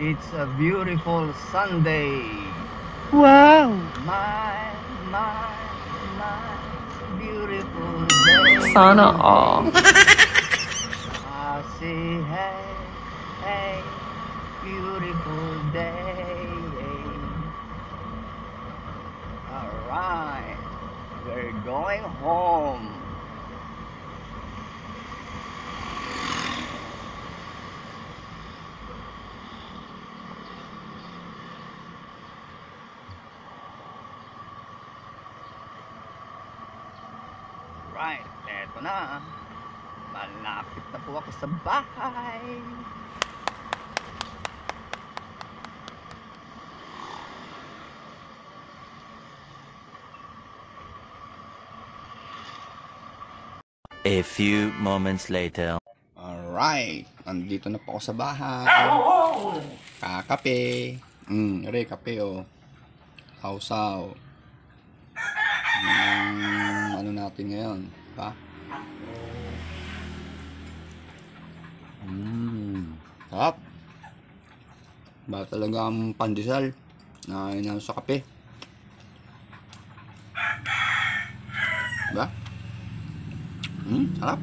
It's a beautiful Sunday. Wow! My beautiful day. Sana all. I say, hey, beautiful day. Alright, we're going home. Right, eto na. Malapit na po ako sa bahay. A few moments later. Alright, nandito na po ako sa bahay. Kakape. Ere, kape oh. Sausaw. Ano natin ngayon, pa? Sarap. Ba talaga ang pandesal na inaano sa kape. Ba? Sarap.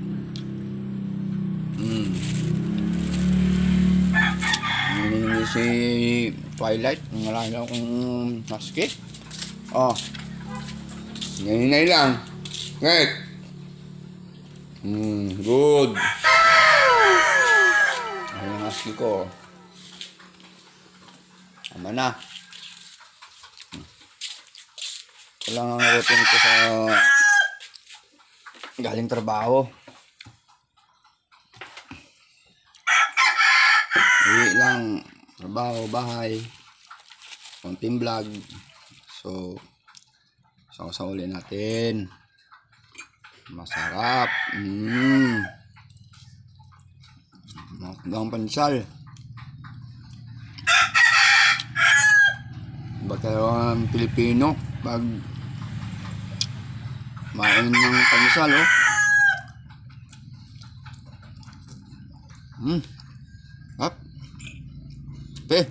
Hindi si Twilight. Wala lang akong maski. Oh. Ngayon lang. Right. Good. Ayan ang maski ko. Tama na. Ito lang ang routine ko sa galing trabaho. Uwi lang. Trabaho, bahay. Konting vlog. So, sausaulin natin. Masarap. Magandang pansal. Ba kayo ang Pilipino pag main ng pansal, oh. Up. Okay.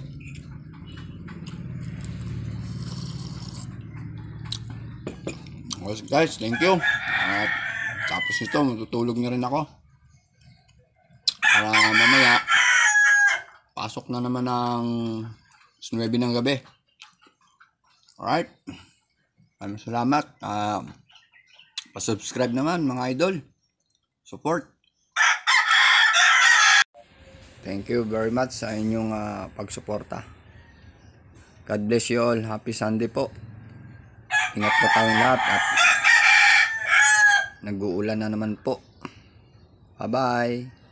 Okay guys, thank you. At tapos ito, matutulog na rin ako. Para mamaya, pasok na naman ng 9 ng gabi. Alright. Maraming salamat. Pa-subscribe naman mga idol. Support. Thank you very much sa inyong pagsuporta. God bless you all. Happy Sunday po. Ingat po tayong lahat at nag-uulan na naman po. Bye-bye.